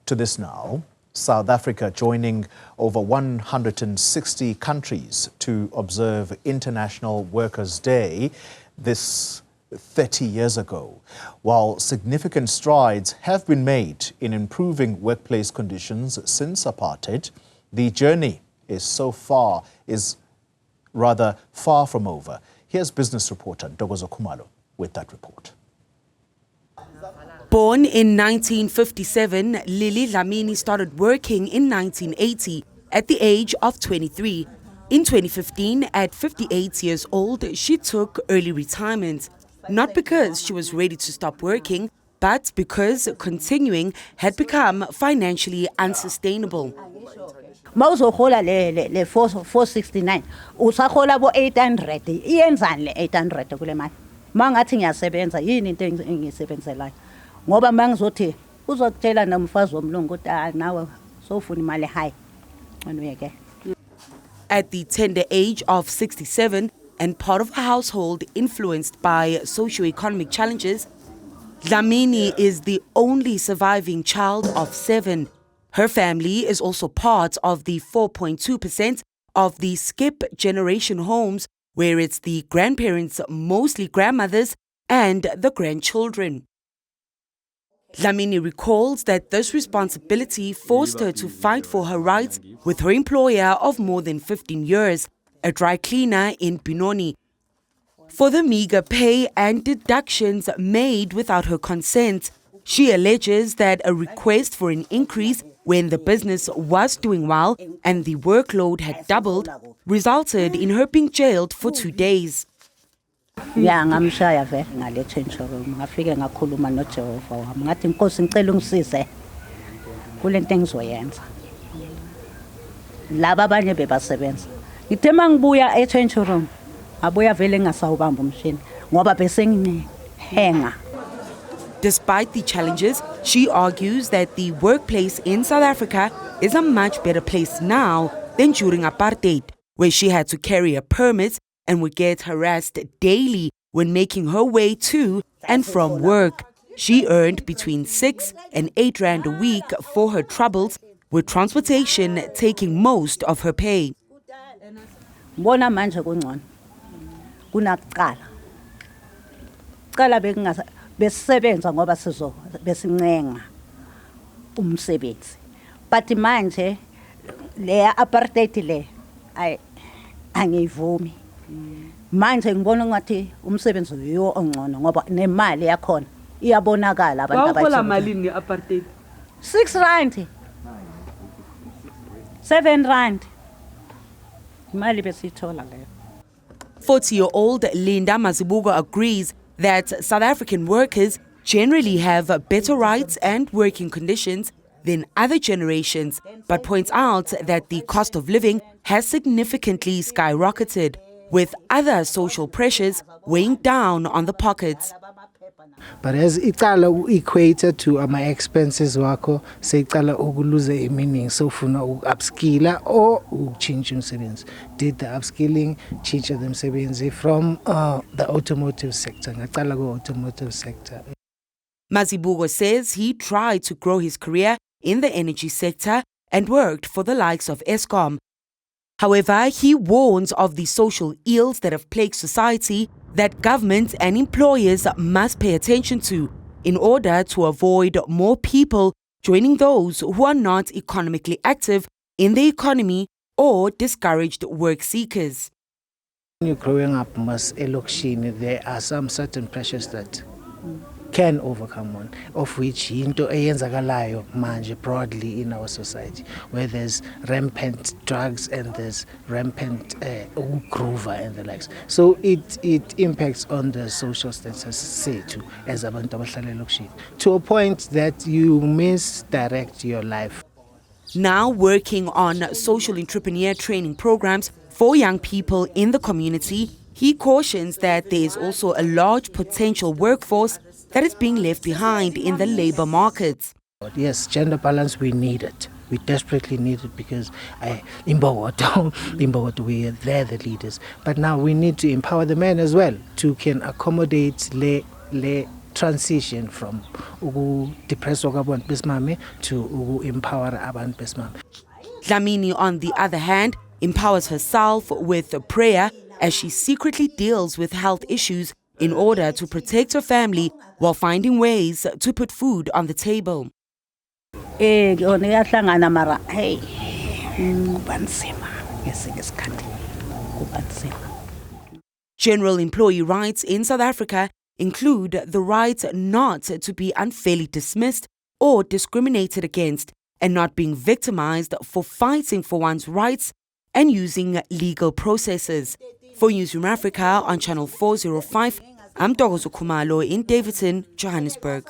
to this now, South Africa joining over 160 countries to observe International Workers' Day this 30 years ago. While significant strides have been made in improving workplace conditions since apartheid, the journey is rather far from over. Here's business reporter Ntokozo Khumalo with that report. Born in 1957, Lily Dlamini started working in 1980 at the age of 23. In 2015, at 58 years old, she took early retirement. Not because she was ready to stop working, but because continuing had become financially unsustainable. Mawuzohola le 469 usahola bo 800 iyenzani le 800 kule mali mangathi ngiyasebenza yini into engisebenzelayo ngoba mangizothi uzokutshela nomfazi womlungu ukuthi nawe sofuna imali high onuyeke. At the tender age of 67 and part of a household influenced by socio-economic challenges, Dlamini is the only surviving child of 7. Her family is also part of the 4.2% of the skip generation homes, where it's the grandparents, mostly grandmothers, and the grandchildren. Dlamini recalls that this responsibility forced her to fight for her rights with her employer of more than 15 years, a dry cleaner in Benoni. For the meager pay and deductions made without her consent, she alleges that a request for an increase when the business was doing well and the workload had doubled resulted in her being jailed for 2 days. Yeah, ngamshaya vele ngale change room. Ngafike ngakhuluma noJehova wami. Ngathi Nkosi ngicela ungisize kulento engizoyenza. Laba abanye bebasebenza. Ngithe mangibuya e-change room, abuya vele ngasawubamba umshini ngoba bese ngihenga. Despite the challenges, she argues that the workplace in South Africa is a much better place now than during apartheid, where she had to carry a permit and would get harassed daily when making her way to and from work. She earned between 6 and 8 rand a week for her troubles, with transportation taking most of her pay. Bona manje kungcono kunakuqala. Qala besisebenza ngoba besincenga umsebenzi. But manje le apartheid le angivumi. Manje ngibona ngathi umsebenzi uyo ongcono ngoba nemali yakhona iyabonakala abantu abathi. Bawuhola malini ngeapartheid? 6 rand. 7 rand. Imali besithola leyo. 40-year-old Linda Mazibuko agrees that South African workers generally have better rights and working conditions than other generations, but points out that the cost of living has significantly skyrocketed, with other social pressures weighing down on the pockets. But as icala equator to my expenses wako, say icala ukuluze meaning so funa upskilla or change umsebenzi. Did the upskilling change themselves from the automotive sector? Ngacala go automotive sector. Mazibuko says he tried to grow his career in the energy sector and worked for the likes of Eskom. However, he warns of the social ills that have plagued society that government and employers must pay attention to in order to avoid more people joining those who are not economically active in the economy or discouraged work seekers. When you're growing up as a Lokshini, there are some certain pressures that can overcome one, of which into eyenzakalayo manje broadly in our society, where there's rampant drugs and there's rampant groover and the likes. So it impacts on the social status sethu as abantu abahlala elokishini, to a point that you misdirect your life. Now working on social entrepreneur training programs for young people in the community, he cautions that there is also a large potential workforce that is being left behind in the labor markets. Yes, gender balance, we need it. We desperately need it because in Mbogoto, we are there, the leaders. But now we need to empower the men as well to can accommodate le transition from depressed kwabantu besimame to empower abantu besimame. Dlamini, on the other hand, empowers herself with prayer as she secretly deals with health issues in order to protect her family while finding ways to put food on the table. General employee rights in South Africa include the right not to be unfairly dismissed or discriminated against, and not being victimized for fighting for one's rights and using legal processes. For Newzroom Afrika on Channel 405, I'm Ntokozo Khumalo in Davidson, Johannesburg.